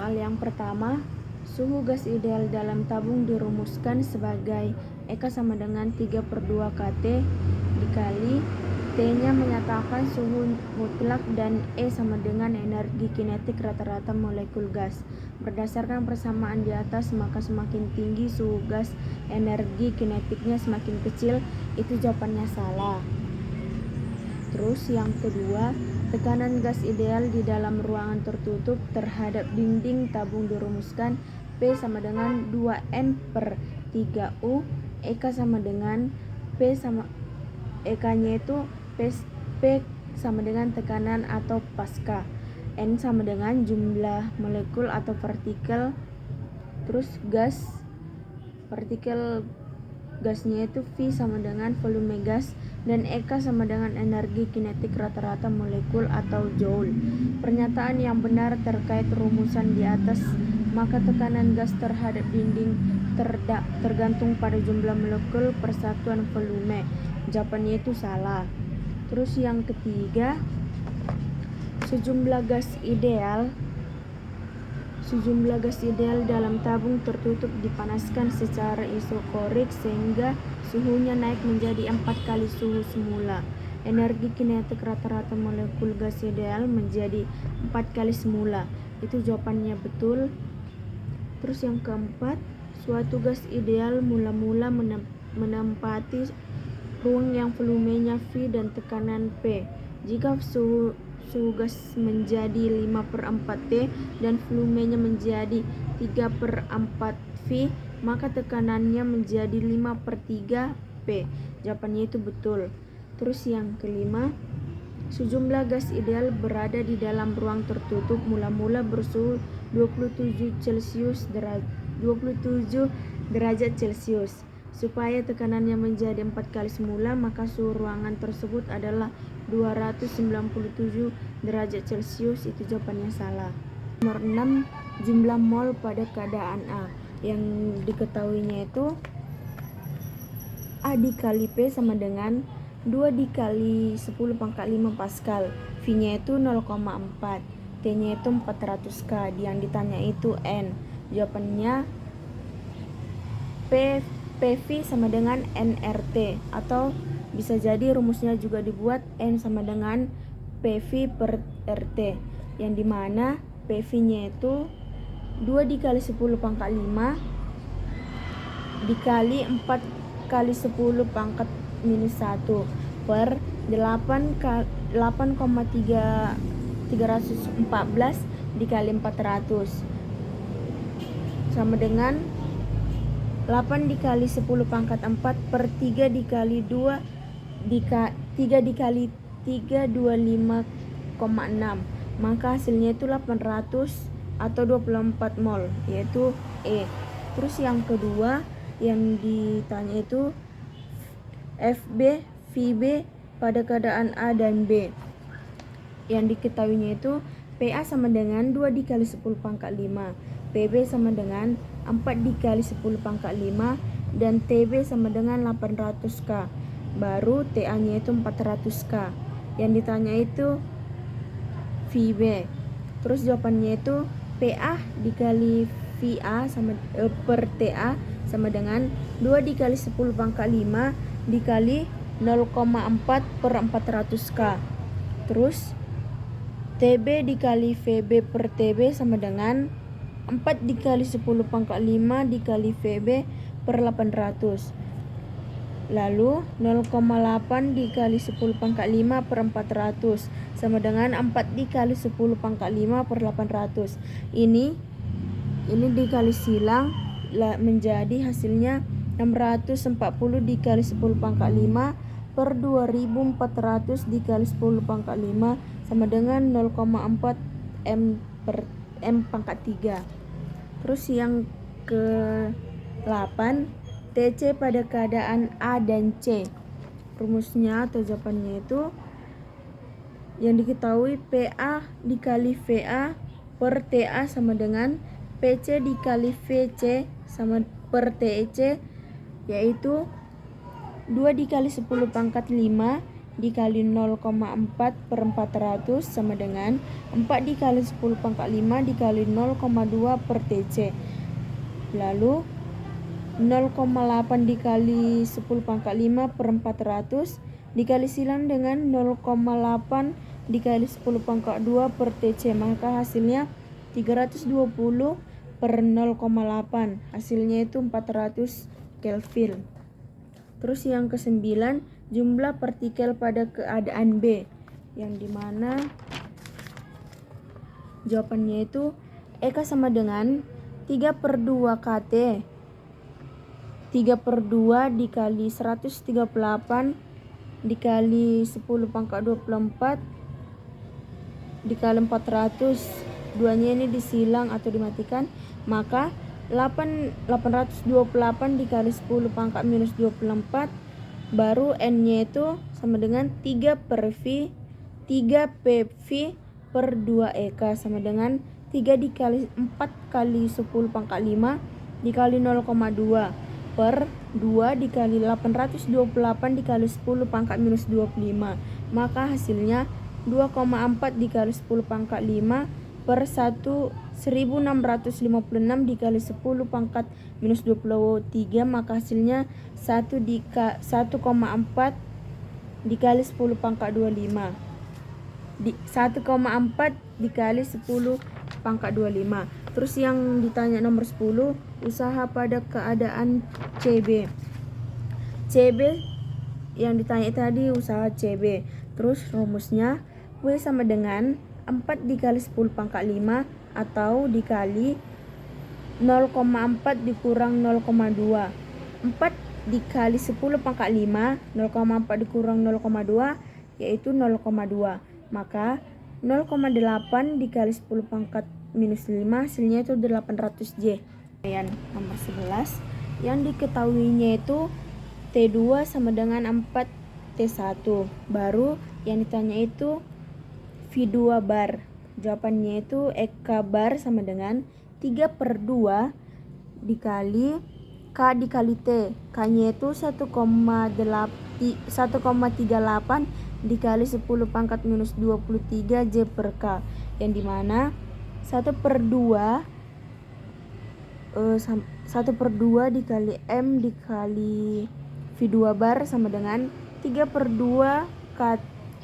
Soal yang pertama, suhu gas ideal dalam tabung dirumuskan sebagai EK sama dengan 3/2 kT dikali T-nya menyatakan suhu mutlak dan E sama dengan energi kinetik rata-rata molekul gas. Berdasarkan persamaan di atas, maka semakin tinggi suhu gas, energi kinetiknya semakin kecil. Itu jawabannya salah. Terus yang kedua, tekanan gas ideal di dalam ruangan tertutup terhadap dinding tabung dirumuskan P sama dengan 2N/3U. EK sama dengan P sama EK-nya itu P sama dengan tekanan atau pasca. N sama dengan jumlah molekul atau partikel. Terus partikel gasnya itu V sama dengan volume gas, dan EK sama dengan energi kinetik rata-rata molekul atau joule. Pernyataan yang benar terkait rumusan di atas, maka tekanan gas terhadap dinding tergantung pada jumlah molekul per satuan volume. Jawabannya itu salah. Terus yang ketiga, sejumlah gas ideal dalam tabung tertutup dipanaskan secara isokorik sehingga suhunya naik menjadi 4 kali suhu semula. Energi kinetik rata-rata molekul gas ideal menjadi 4 kali semula. Itu jawabannya betul. Terus yang keempat, suatu gas ideal mula-mula menempati ruang yang volumenya V dan tekanan P. Jika suhu gas menjadi 5/4 T dan volumenya menjadi 3/4 V, maka tekanannya menjadi 5/3 P. Jawabannya itu betul. Terus yang kelima, sejumlah gas ideal berada di dalam ruang tertutup mula-mula bersuhu 27 derajat Celcius. Supaya tekanannya menjadi 4 kali semula, maka suhu ruangan tersebut adalah 297 derajat Celcius. Itu jawabannya salah. Nomor 6, jumlah mol pada keadaan A. Yang diketahuinya itu A dikali P sama dengan 2 dikali 10⁵ Pascal. V-nya itu 0,4. T-nya itu 400 K. Yang ditanya itu N. Jawabannya PV sama dengan nRT, atau bisa jadi rumusnya juga dibuat N sama dengan PV/RT, yang dimana PV-nya itu 2 dikali 10⁵ dikali 4 kali 10⁻⁻⁴ per 8,314 dikali 400 sama dengan 8 dikali 10⁴ per 3 dikali 2 3 dikali 3 25,6. Maka hasilnya itu 800 atau 24 mol, yaitu E. Terus yang kedua yang ditanya itu FB, VB pada keadaan A dan B. Yang diketahuinya itu PA sama dengan 2 dikali 10⁵, PB sama dengan 4 dikali 10⁵, dan TB sama dengan 800 K. Baru TA-nya itu 400 K. Yang ditanya itu VB. Terus jawabannya itu PA dikali VA per TA sama dengan 2 dikali 10⁵ dikali 0,4/400 K. Terus TB dikali VB per TB sama dengan 4 dikali 10⁵ dikali VB per 800. Lalu 0,8 dikali 10⁵ per 400 sama dengan 4 dikali 10⁵ per 800. Ini dikali silang menjadi hasilnya 640 dikali 10⁵ per 2400 dikali 10⁵ sama dengan 0,4 m/m⁴. Terus yang ke-8, TC pada keadaan A dan C. Rumusnya atau jawabannya itu yang diketahui PA dikali VA per TA sama dengan PC dikali VC sama per TEC, yaitu 2 dikali 10⁵ dikali 0,4 per 400 sama dengan 4 dikali 10 pangkat 5 dikali 0,2 per TC. Lalu 0,8 dikali 10 pangkat 5 per 400 dikali silang dengan 0,8 dikali 10 pangkat 2 per TC. Maka hasilnya 320 per 0,8. Hasilnya itu 400 Kelvin. Terus yang ke-9, jumlah partikel pada keadaan B, yang dimana jawabannya itu EK sama dengan 3/2 KT. 3/2 dikali 138 dikali 10 pangkat 24 dikali 400. Duanya ini disilang atau dimatikan, maka 828 dikali 10 pangkat minus 24, baru N-nya itu sama dengan 3 PV per 2 EK sama dengan 3 dikali 4 kali 10 pangkat 5 dikali 0,2 per 2 dikali 828 dikali 10 pangkat minus 25. Maka hasilnya 2,4 dikali 10 pangkat 5 per 1656 dikali 10 pangkat minus 23. Maka hasilnya 1,4 dikali 10 pangkat 25. 1,4 dikali 10 pangkat 25. Terus yang ditanya nomor 10, usaha pada keadaan CB. CB yang ditanya tadi usaha CB. Terus rumusnya W sama dengan 4 dikali 10 pangkat 5 atau dikali 0,4 dikurang 0,2. 4 dikali 10 pangkat 5, 0,4 dikurang 0,2 yaitu 0,2. Maka 0,8 dikali 10 pangkat minus 5 hasilnya itu 800 J. Nomor 11 yang diketahuinya itu T2 sama dengan 4 T1. Baru yang ditanya itu V2 bar. Jawabannya itu EK bar sama dengan 3/2 dikali K dikali T. K-nya itu 1,38 dikali 10 pangkat minus 23 J per K, yang dimana 1/2 dikali M dikali V2 bar sama dengan 3/2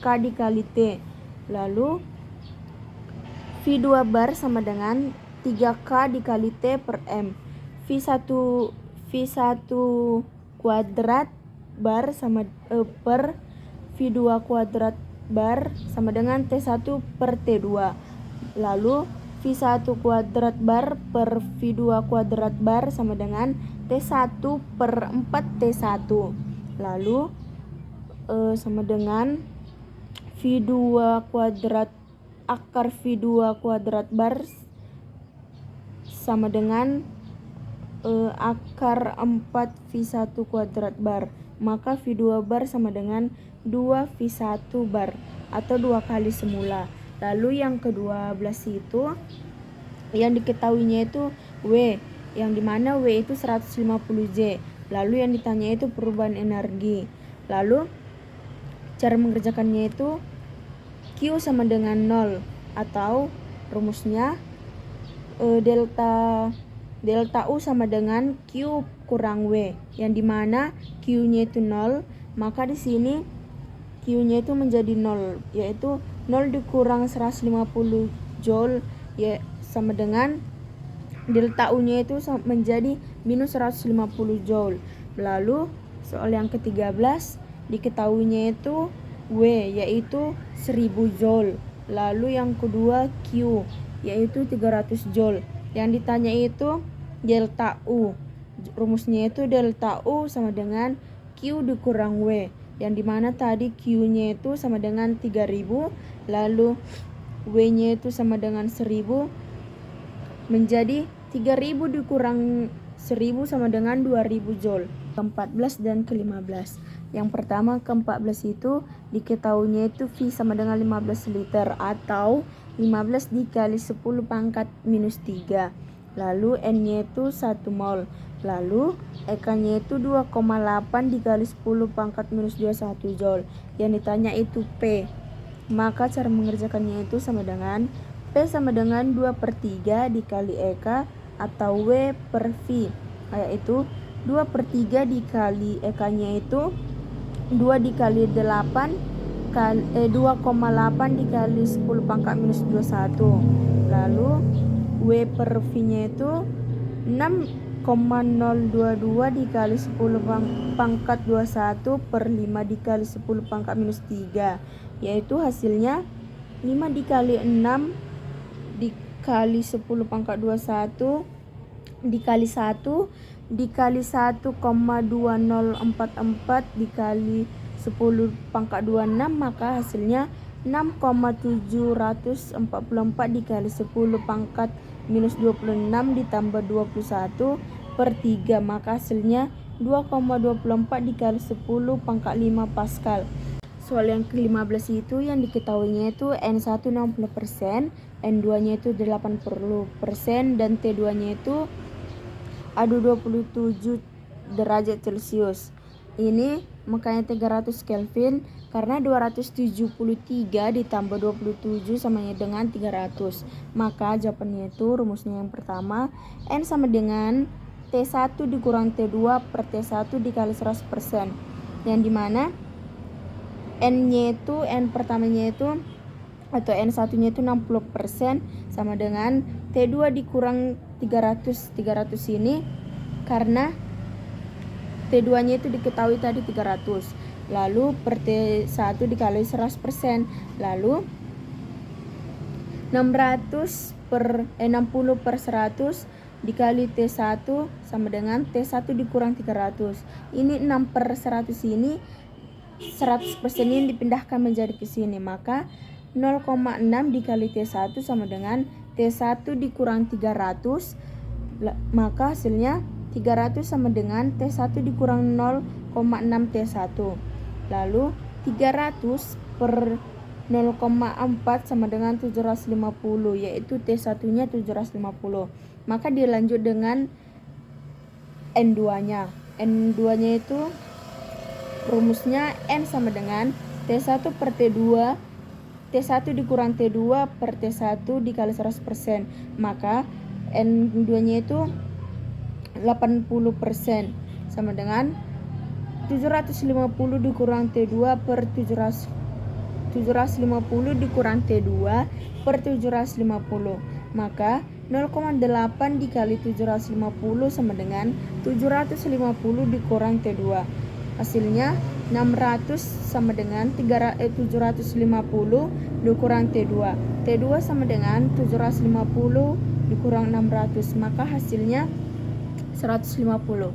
K dikali T. Lalu V2 bar sama dengan 3K dikali T per M. V1 kuadrat bar sama per V2 kuadrat bar sama dengan T1 per T2. Lalu V1 kuadrat bar per V2 kuadrat bar sama dengan T1 per 4 T1. Lalu sama dengan V2 kuadrat akar V2 kuadrat bar sama dengan akar 4 V1 kuadrat bar. Maka V2 bar sama dengan 2 V1 bar atau 2 kali semula. Lalu yang ke-12 itu yang diketahuinya itu W, yang dimana W itu 150 J. Lalu yang ditanya itu perubahan energi. Lalu cara mengerjakannya itu Q sama dengan 0 atau rumusnya delta U sama dengan Q kurang W, yang dimana Q-nya itu 0, maka di sini Q-nya itu menjadi 0, yaitu 0 dikurang 150 Joule ya sama dengan delta U-nya itu menjadi minus 150 Joule. Lalu soal yang ke-13 diketahuinya itu W yaitu 1000 Joule. Lalu yang kedua Q yaitu 300 Joule. Yang ditanya itu delta U. Rumusnya itu delta U sama dengan Q dikurang W, yang dimana tadi Q-nya itu sama dengan 3000, lalu W-nya itu sama dengan 1000, menjadi 3000 dikurang 1000 sama dengan 2000 Joule. Ke-14 dan ke-15. Yang pertama ke-14 itu diketahuinya itu V sama dengan 15 liter atau 15 dikali 10 pangkat minus 3. lalu N-nya itu 1 mol, lalu EK-nya itu 2,8 dikali 10 pangkat minus 21 Joule. Yang ditanya itu P. Maka cara mengerjakannya itu sama dengan P sama dengan 2/3 dikali EK atau W per V, yaitu 2/3 dikali EK-nya itu 2 dikali 8 2,8 dikali 10 pangkat minus 21. Lalu W per V-nya itu 6,022 dikali 10 pangkat 21 per 5 dikali 10 pangkat minus 3, yaitu hasilnya 5 dikali 6 dikali 10 pangkat 21 dikali 1 dikali 1,2044 dikali 10 pangkat 26, maka hasilnya 6,744 dikali 10 pangkat minus 26 ditambah 21 per 3, maka hasilnya 2,24 dikali 10 pangkat 5 Pascal. Soal yang ke-15 itu yang diketahuinya itu N1 60%, N2 nya itu 80%, dan T2 nya itu 27 derajat Celcius. Ini makanya 300 Kelvin, karena 273 ditambah 27 samanya dengan 300. Maka jawabannya itu rumusnya yang pertama, N sama dengan T1 dikurang T2 per T1 dikali 100%. Yang dimana N-nya itu, N pertamanya itu atau N1 nya itu 60% sama dengan T2 dikurang 300 ini karena T2 nya itu diketahui tadi 300, lalu per T1 dikali 100%, lalu 60 per 100 dikali T1 sama dengan T1 dikurang 300. Ini 6 per 100 ini 100% ini dipindahkan menjadi ke sini, maka 0,6 dikali T1 sama dengan T1 dikurang 300, maka hasilnya 300 sama dengan T1 dikurang 0,6 T1. Lalu 300 per 0,4 sama dengan 750, yaitu T1 nya 750. Maka dilanjut dengan N2 nya. N2 nya itu rumusnya N sama dengan T1 per T2, T1 dikurang T2 per T1 dikali 100%, maka N2 nya itu 80% sama dengan 750 dikurang T2 per 750 dikurang T2 per 750, maka 0,8 dikali 750 sama dengan 750 dikurang T2, hasilnya 600 sama dengan 750 dikurang T2. T2 sama dengan 750 dikurang 600, maka hasilnya 150.